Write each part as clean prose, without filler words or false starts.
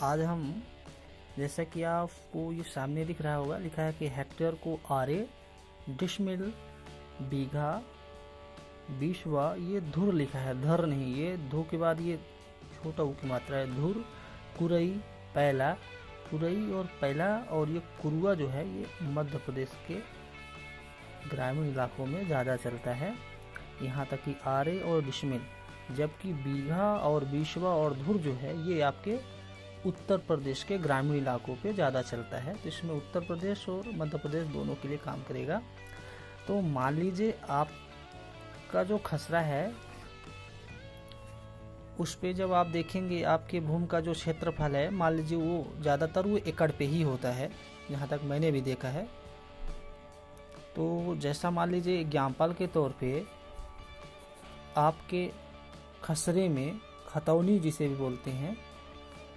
आज हम, जैसा कि आपको ये सामने दिख रहा होगा, लिखा है कि हेक्टेयर को आरे, डिसमिल, बीघा, बीसवा, ये धुर लिखा है, धर नहीं, ये धु के बाद ये छोटा ऊ की मात्रा है, धुर, कुरई, पैला, कुरई और पैला, और ये कुरुआ जो है ये मध्य प्रदेश के ग्रामीण इलाकों में ज़्यादा चलता है, यहाँ तक कि आरे और डिसमिल। जबकि बीघा और बीसवा और धुर जो है ये आपके उत्तर प्रदेश के ग्रामीण इलाकों पे ज़्यादा चलता है। तो इसमें उत्तर प्रदेश और मध्य प्रदेश दोनों के लिए काम करेगा। तो मान लीजिए आपका जो खसरा है उस पे जब आप देखेंगे आपके भूमि का जो क्षेत्रफल है, मान लीजिए वो ज़्यादातर वो एकड़ पे ही होता है, जहाँ तक मैंने भी देखा है। तो जैसा मान लीजिए एग्जाम्पल के तौर पे आपके खसरे में खतौनी जिसे भी बोलते हैं,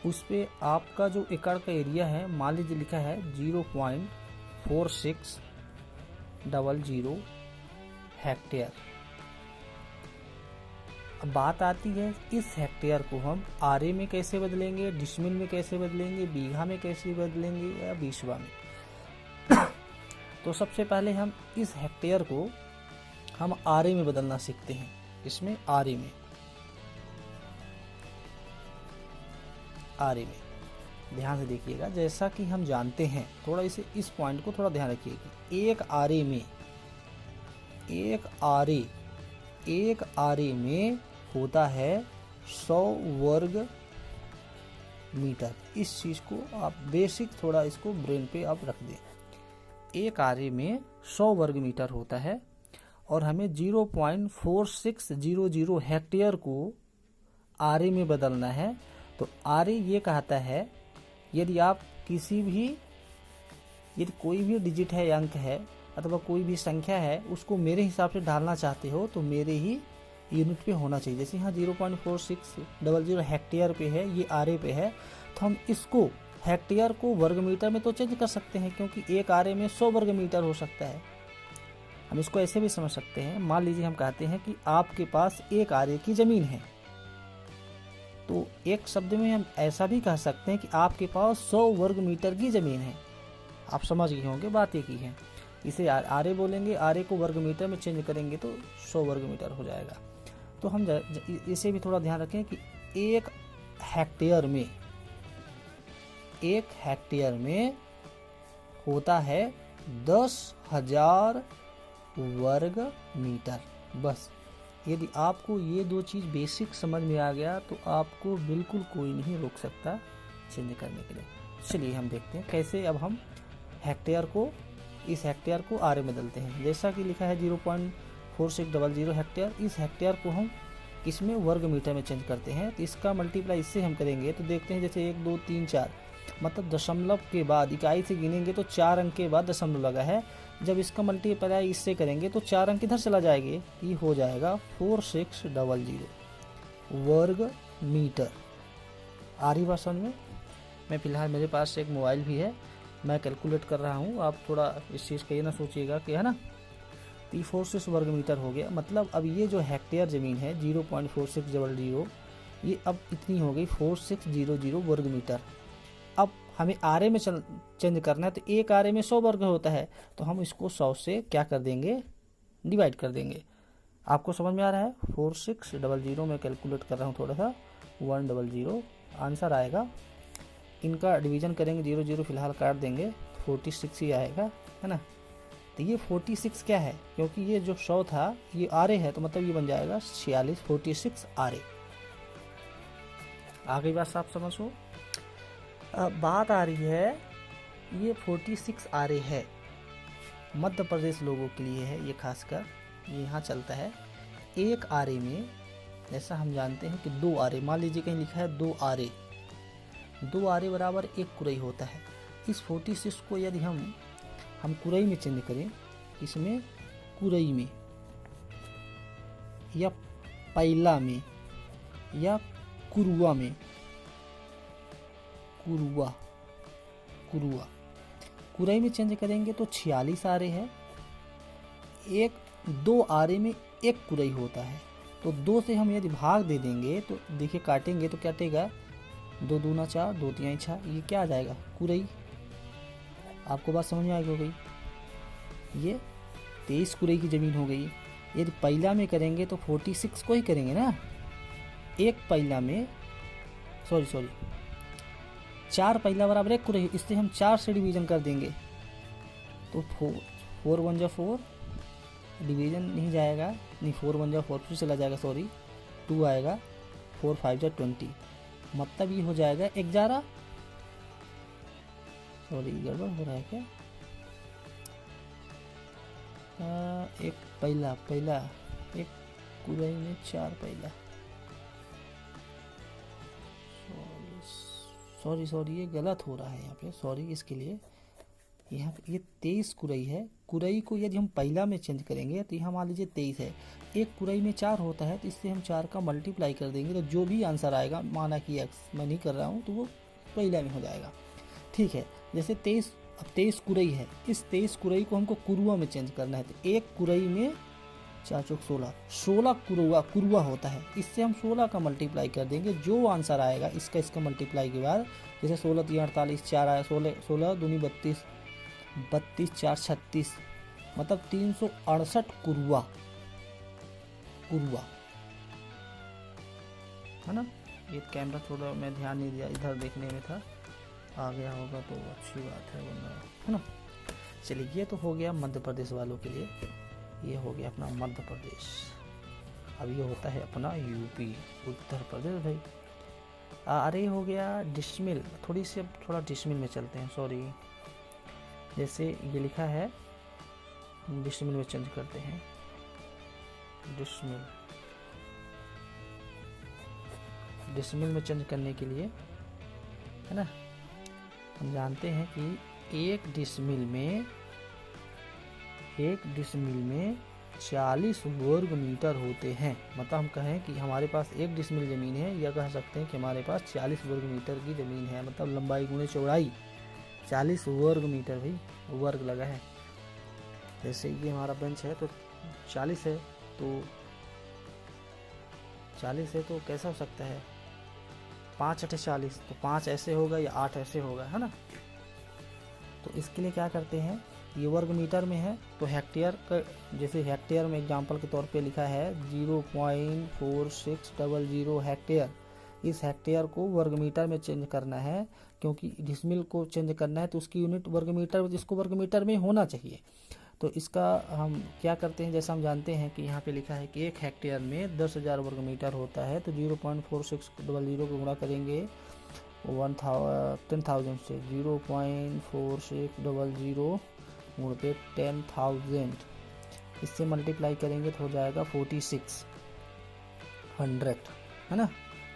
उस पे आपका जो एकड़ का एरिया है, मान लीजिए लिखा है 0.4600 हेक्टेयर। अब बात आती है इस हेक्टेयर को हम आरे में कैसे बदलेंगे, डिसमिल में कैसे बदलेंगे, बीघा में कैसे बदलेंगे या बीसवा में। तो सबसे पहले हम इस हेक्टेयर को हम आरे में बदलना सीखते हैं। इसमें आरे में ध्यान से देखिएगा, जैसा कि हम जानते हैं, थोड़ा इस पॉइंट को थोड़ा ध्यान रखिएगा। एक आरे में होता है 100 वर्ग मीटर। इस चीज को आप बेसिक थोड़ा इसको ब्रेन पे आप रख दें। एक आरे में 100 वर्ग मीटर होता है और हमें 0.4600 हेक्टेयर को आरे में बदलना है। तो आरे ये कहता है, यदि आप यदि कोई भी डिजिट है, अंक है अथवा कोई भी संख्या है, उसको मेरे हिसाब से डालना चाहते हो तो मेरे ही यूनिट पे होना चाहिए। जैसे यहाँ 0.4600 हेक्टेयर पे है, ये आरे पे है, तो हम इसको हेक्टेयर को वर्ग मीटर में तो चेंज कर सकते हैं, क्योंकि एक आरे में 100 वर्ग मीटर हो सकता है। हम इसको ऐसे भी समझ सकते हैं, मान लीजिए हम कहते हैं कि आपके पास एक आरे की जमीन है, तो एक शब्द में हम ऐसा भी कह सकते हैं कि आपके पास 100 वर्ग मीटर की जमीन है। आप समझ गए होंगे, बात एक ही है। इसे आरे बोलेंगे, आरे को वर्ग मीटर में चेंज करेंगे तो 100 वर्ग मीटर हो जाएगा। तो हम इसे भी थोड़ा ध्यान रखें कि एक हेक्टेयर में होता है 10,000 वर्ग मीटर। बस यदि आपको ये दो चीज़ बेसिक समझ में आ गया तो आपको बिल्कुल कोई नहीं रोक सकता चेंज करने के लिए। चलिए हम देखते हैं कैसे अब हम इस हेक्टेयर को आरे में बदलते हैं। जैसा कि लिखा है 0.4600 हेक्टेयर, इस हेक्टेयर को हम इसमें वर्ग मीटर में चेंज करते हैं। तो इसका मल्टीप्लाई इससे हम करेंगे तो देखते हैं, जैसे 1 2 3 4, मतलब दशमलव के बाद इकाई से गिनेंगे तो 4 अंक के बाद दशमलव लगा है। जब इसका मल्टीप्लाई इससे करेंगे तो 4 अंक इधर चला जाएंगे, ये हो जाएगा 4600 वर्ग मीटर। आ रही बात समझ में? मैं फिलहाल मेरे पास एक मोबाइल भी है, मैं कैलकुलेट कर रहा हूँ, आप थोड़ा इस चीज़ का ये ना सोचिएगा कि है ना। तो 46 वर्ग मीटर हो गया। मतलब अब ये जो हेक्टेयर ज़मीन है 0.4600, ये अब इतनी हो गई 4600 वर्ग मीटर। अब हमें आरे में चेंज करना है, तो एक आरे में 100 वर्ग होता है, तो हम इसको 100 से क्या कर देंगे, डिवाइड कर देंगे। आपको समझ में आ रहा है? 4600 में कैलकुलेट कर रहा हूँ थोड़ा सा, 100 आंसर आएगा। इनका डिवीजन करेंगे, 0 फिलहाल काट देंगे, 46 ही आएगा, है ना। तो ये 46 क्या है, क्योंकि ये जो 100 था ये आरे है, तो मतलब ये बन जाएगा 46, 46 आरे। आगे बात साफ समझो। अब बात आ रही है, ये 46 आरे है, मध्य प्रदेश लोगों के लिए है ये, खासकर ये यहाँ चलता है। एक आरे में, जैसा हम जानते हैं कि 2 आरे, मान लीजिए कहीं लिखा है 2 आरे, 2 आरे बराबर 1 कुरई होता है। इस 46 को यदि हम कुरई में चेंज करें, इसमें कुरई में या पैला में या कुरुआ में, कुरई में चेंज करेंगे तो 46 आरे है। 2 आरे में 1 कुरई होता है, तो 2 से हम यदि भाग दे देंगे तो देखिए काटेंगे तो क्या कटेगा, 2 दूना 4, 2 तिहाई 6, ये क्या आ जाएगा कुरई। आपको बात समझ में आ गई। ये 23 कुरई की ज़मीन हो गई। यदि पहिला में करेंगे तो 46 को ही करेंगे ना, एक पहिला में सॉरी 4 पहिला बराबर 1 कुरई, इससे हम 4 से डिवीज़न कर देंगे तो 4 1 जा 4, डिवीज़न नहीं जाएगा, नहीं 4 1 जा 4 फिर चला जाएगा, सॉरी 2 आएगा, 4 5 जा 20, मतलब ये हो जाएगा 11। सॉरी गड़बड़ हो रहा है क्या, एक पहिला एक कुरई में 4 पहिला, सॉरी ये गलत हो रहा है यहाँ पे, सॉरी इसके लिए। यहाँ पे ये 23 कुरई है, कुरई को यदि हम पहिला में चेंज करेंगे तो यहाँ मान लीजिए 23 है, एक कुरई में 4 होता है तो इससे हम 4 का मल्टीप्लाई कर देंगे तो जो भी आंसर आएगा, माना कि x मैं नहीं कर रहा हूँ, तो वो पहिला में हो जाएगा। ठीक है, जैसे 23, अब 23 कुरई है, इस 23 कुरई को हमको कुरुआ में चेंज करना है, तो एक कुरई में 4 चौक 16 कुरुआ होता है, इससे हम 16 का मल्टीप्लाई कर देंगे, जो आंसर आएगा इसका मल्टीप्लाई के बाद, जैसे 16 3 48, 4 आया, 16 दूनी 32, 32 4 36, मतलब 368 कुरुआ है ना। ये कैमरा थोड़ा मैं ध्यान नहीं दिया, इधर देखने में था, आ गया होगा तो अच्छी बात है, वरना है ना। चलिए ये तो हो गया मध्य प्रदेश वालों के लिए, ये हो गया अपना मध्य प्रदेश। अब ये होता है अपना यूपी, उत्तर प्रदेश भाई। अरे हो गया डिसमिल, थोड़ा डिसमिल में चलते हैं, सॉरी, जैसे ये लिखा है डिसमिल में चेंज करते हैं, डिसमिल में चेंज करने के लिए है ना, हम जानते हैं कि एक डिसमिल में 40 वर्ग मीटर होते हैं, मतलब हम कहें कि हमारे पास 1 डिसमिल ज़मीन है, या कह सकते हैं कि हमारे पास 40 वर्ग मीटर की ज़मीन है, मतलब लंबाई गुणे चौड़ाई 40 वर्ग मीटर, भाई वर्ग लगा है। जैसे ये हमारा बेंच है तो 40 है, तो 40 है तो कैसा हो सकता है, 5 8 40, तो 5 ऐसे होगा या 8 ऐसे होगा, है ना। तो इसके लिए क्या करते हैं, ये वर्ग मीटर में है तो हेक्टेयर का, जैसे हेक्टेयर में एग्जांपल के तौर पे लिखा है 0.4600 हेक्टेयर, इस हेक्टेयर को वर्ग मीटर में चेंज करना है, क्योंकि डिसमिल को चेंज करना है तो उसकी यूनिट वर्ग मीटर, जिसको वर्ग मीटर में होना चाहिए। तो इसका हम क्या करते हैं, जैसा हम जानते हैं कि यहाँ पे लिखा है कि 1 हेक्टेयर में 10,000 वर्ग मीटर होता है, तो 0.4600 को गुणा करेंगे 10,000 से, 0.4600 गुण पे 10,000, इससे मल्टीप्लाई करेंगे तो हो जाएगा 4600, है ना,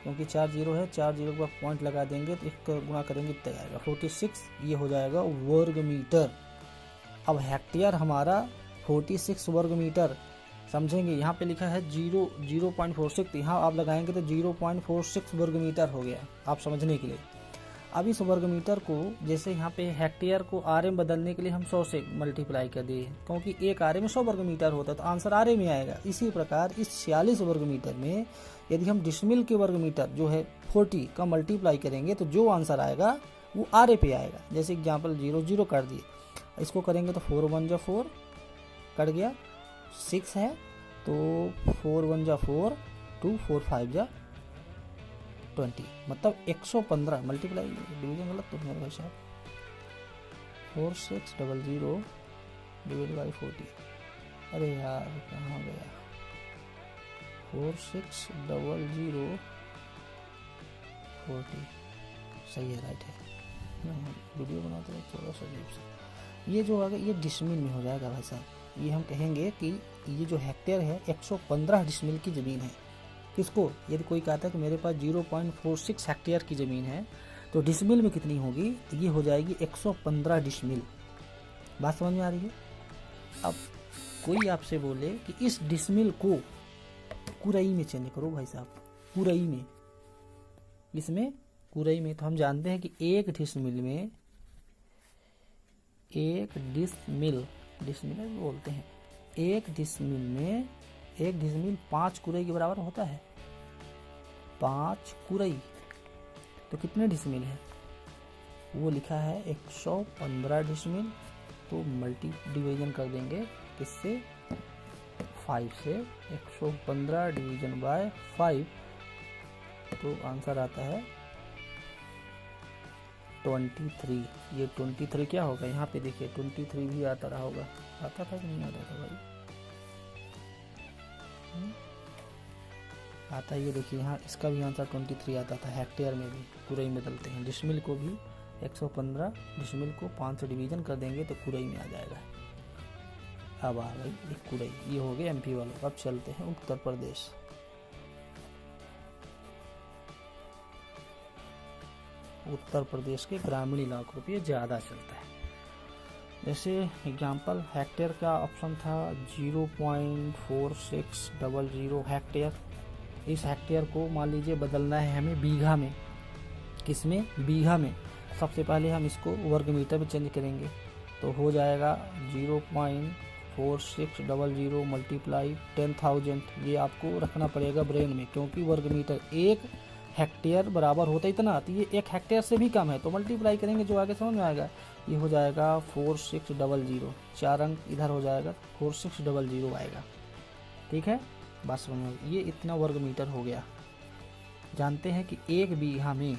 क्योंकि 4 जीरो है, 4 जीरो के बाद पॉइंट लगा देंगे तो 1 गुणा करेंगे तो आएगा 46, ये हो जाएगा वर्ग मीटर। अब हेक्टेयर हमारा 46 वर्ग मीटर, समझेंगे, यहाँ पे लिखा है 0.46, यहाँ आप लगाएंगे तो 0.46 वर्ग मीटर हो गया, आप समझने के लिए। अब इस वर्ग मीटर को, जैसे यहाँ पे हेक्टेयर को आरे में बदलने के लिए हम 100 से मल्टीप्लाई कर दिए, क्योंकि एक आरे में 100 वर्ग मीटर होता है तो आंसर आरे में आएगा। इसी प्रकार इस 46 वर्ग मीटर में यदि हम डिसमिल के वर्ग मीटर जो है 40 का मल्टीप्लाई करेंगे तो जो आंसर आएगा वो आरे पे आएगा। जैसे एग्जाम्पल 0 0 कर दिए, इसको करेंगे तो 4 1 जा 4 कट गया, 6 है तो 4 1 जा 4, 2 4 5 जा 20, मतलब 115 मल्टीप्लाई, डिवीजन गलत तो मेरे भाई साहब, 4600 डिवाइड बाई 40, अरे यार कहाँ गया, 4600 40, सही है, राइट है, वीडियो बनाते हैं थोड़ा सा अजीब सा। ये जो आगे ये डिसमिल में हो जाएगा भाई साहब, ये हम कहेंगे कि ये जो हेक्टेयर है 115 डिसमिल की ज़मीन है। किसको, यदि कोई कहता है कि मेरे पास 0.46 हेक्टेयर की ज़मीन है तो डिसमिल में कितनी होगी, तो ये हो जाएगी 115 डिसमिल। बात समझ में आ रही है। अब कोई आपसे बोले कि इस डिसमिल को कुरई में चेंज करो भाई साहब, कुरई में, इसमें कुरई में, तो हम जानते हैं कि एक डिसमिल में, एक डिसमिल बोलते हैं, एक डिसमिल 5 कुरई के बराबर होता है, 5 कुरई, तो कितने डिसमिल है, वो लिखा है 115 डिसमिल। तो मल्टी डिवीजन कर देंगे किससे, 5 से। 115 डिवीजन बाय 5, तो आंसर आता है 23। ये 23 क्या होगा, यहाँ पे देखिए 23 भी आता रहा होगा, आता था कि नहीं आता था भाई, आता। ये देखिए यहाँ इसका भी आंसर 23 आता था। हेक्टेयर में भी कुरई में बदलते हैं, डिसमिल को भी 115 डिसमिल को 5 से डिवीजन कर देंगे तो कुरई में आ जाएगा। अब आ गई एक कुरई, ये हो गए MP वालों। अब चलते हैं उत्तर प्रदेश। उत्तर प्रदेश के ग्रामीण इलाकों पे ज़्यादा चलता है। जैसे एग्जाम्पल हेक्टेयर का ऑप्शन था 0.4600 हेक्टेयर। इस हेक्टेयर को मान लीजिए बदलना है हमें बीघा में। किसमें, बीघा में। सबसे पहले हम इसको वर्ग मीटर में चेंज करेंगे, तो हो जाएगा 0.4600 मल्टीप्लाई 10,000। ये आपको रखना पड़ेगा ब्रेन में, क्योंकि वर्ग मीटर 1 हेक्टेयर बराबर होता है इतना, तो ये 1 हेक्टेयर से भी कम है, तो मल्टीप्लाई करेंगे जो आगे समझ में आएगा। ये हो जाएगा 4600, 4 अंक इधर हो जाएगा, 4600 आएगा। ठीक है, बस समझ में। ये इतना वर्ग मीटर हो गया। जानते हैं कि 1 बीघा में,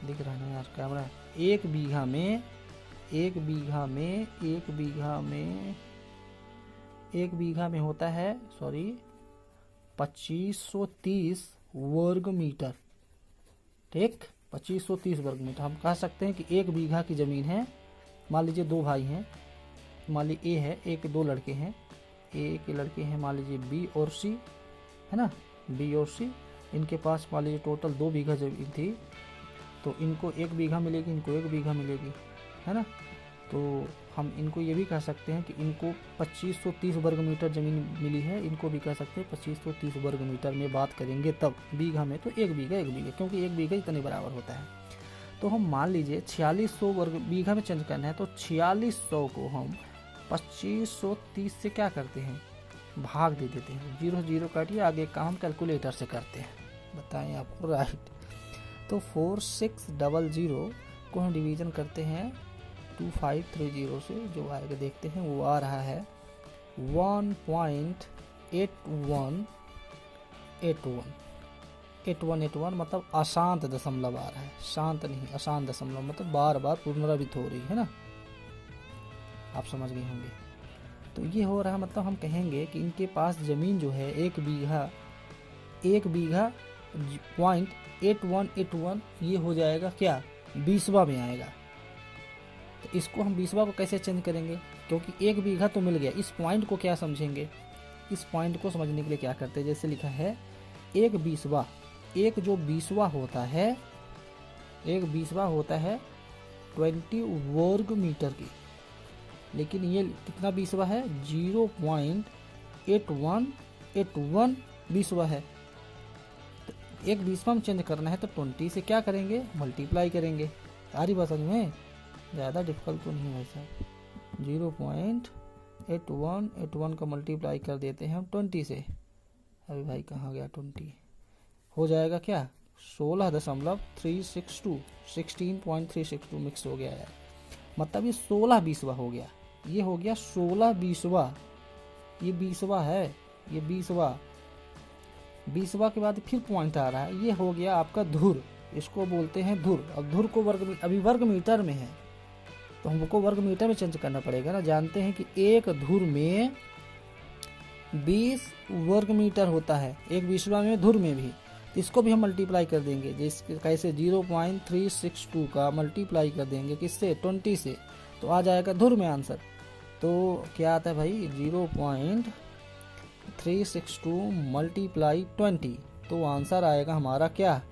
दिख रहा है यार कैमरा, 1 बीघा में 1 बीघा में होता है 2530 वर्ग मीटर। ठीक, 2530 वर्ग मीटर। हम कह सकते हैं कि 1 बीघा की जमीन है, मान लीजिए 2 भाई हैं, मान लीजिए A है, A के 2 लड़के हैं, A के लड़के हैं मान लीजिए B और C, है ना, B और C। इनके पास मान लीजिए टोटल 2 बीघा जमीन थी, तो इनको 1 बीघा मिलेगी, इनको 1 बीघा मिलेगी, है ना। तो हम इनको ये भी कह सकते हैं कि इनको 2530 वर्ग मीटर ज़मीन मिली है, इनको भी कह सकते हैं 2530 वर्ग मीटर में बात करेंगे तब। बीघा में तो 1 बीघा, क्योंकि 1 बीघा इतने बराबर होता है। तो हम मान लीजिए 4600 वर्ग बीघा में चेंज करना है, तो 4600 को हम 2530 से क्या करते हैं, भाग दे देते हैं। 0 0 काटिए, आगे काम कैलकुलेटर से करते हैं, बताएं आपको, राइट। तो 4600 को हम डिवीजन करते हैं 2530 से, जो आएगा देखते हैं, वो आ रहा है 1.8181 मतलब अशांत दशमलव आ रहा है, शांत नहीं, अशांत दशमलव मतलब बार बार पुनरावृत्त हो रही है ना, आप समझ गए होंगे। तो ये हो रहा, मतलब हम कहेंगे कि इनके पास जमीन जो है 1 बीघा 0.8181, ये हो जाएगा क्या, 20वां में आएगा। तो इसको हम 20वां को कैसे चेंज करेंगे, क्योंकि 1 बीघा तो मिल गया। इस पॉइंट को क्या समझेंगे, इस पॉइंट को समझने के लिए क्या करते हैं, जैसे लिखा है 1 20वां, एक जो 20वां होता है, 1 20वां होता है 20 वर्ग मीटर की, लेकिन ये कितना 20वां है, 0.8181 20वां है। तो 1 20वां में चेंज करना है तो 20 से क्या करेंगे, मल्टीप्लाई करेंगे। सारी बात समझ में, ज़्यादा डिफिकल्ट तो नहीं है सर। 0.8181 का मल्टीप्लाई कर देते हैं हम 20 से। अभी भाई कहाँ गया 20, हो जाएगा क्या 16.362, 16.362 मिक्स हो गया है, मतलब ये 16 20वां हो गया। ये हो गया 16 20वां, ये 20वां है, ये 20वां के बाद फिर पॉइंट आ रहा है, ये हो गया आपका धुर, इसको बोलते हैं धुर। अब धुर को अभी वर्ग मीटर में है, तो हमको वर्ग मीटर में चेंज करना पड़ेगा ना। जानते हैं कि 1 धुर में 20 वर्ग मीटर होता है, 1 20वां में धुर में भी। इसको भी हम मल्टीप्लाई कर देंगे, जिसके कैसे 0.362 का मल्टीप्लाई कर देंगे किससे, 20 से, तो आ जाएगा धुर में आंसर। तो क्या आता है भाई, 0.362 मल्टीप्लाई 20, तो आंसर आएगा हमारा क्या,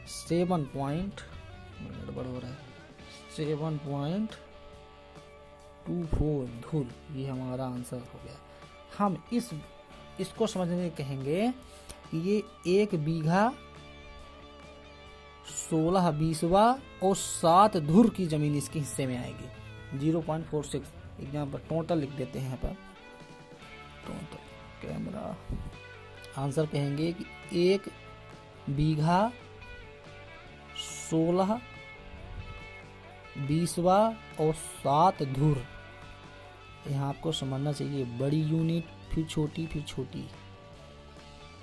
7.24 धुर। ये हमारा आंसर हो गया। हम इसको समझने कहेंगे कि ये 1 बीघा 16 20वां और 7 धुर की जमीन इसके हिस्से में आएगी। 0.46 एग्जाम्पल टोटल लिख देते हैं यहाँ पर, टोटल कैमरा। आंसर कहेंगे कि 1 बीघा 16 20वां और 7 धुर। यहाँ आपको समझना चाहिए, बड़ी यूनिट फिर छोटी,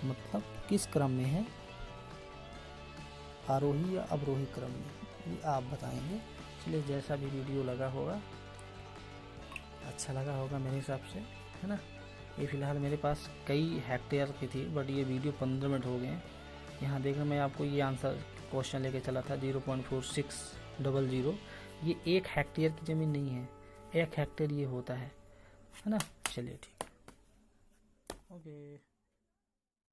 मतलब किस क्रम में है, आरोही या अवरोही क्रम में, ये आप बताएंगे। इसलिए जैसा भी वीडियो लगा होगा, अच्छा लगा होगा मेरे हिसाब से, है ना। ये फिलहाल मेरे पास कई हेक्टेयर की थी, बट ये वीडियो 15 मिनट हो गए हैं। यहाँ देखो मैं आपको ये आंसर क्वेश्चन लेके चला था 0.4600। ये 1 हेक्टेयर की ज़मीन नहीं है, 1 हेक्टेयर ये होता है ना। चलिए ठीक, ओके।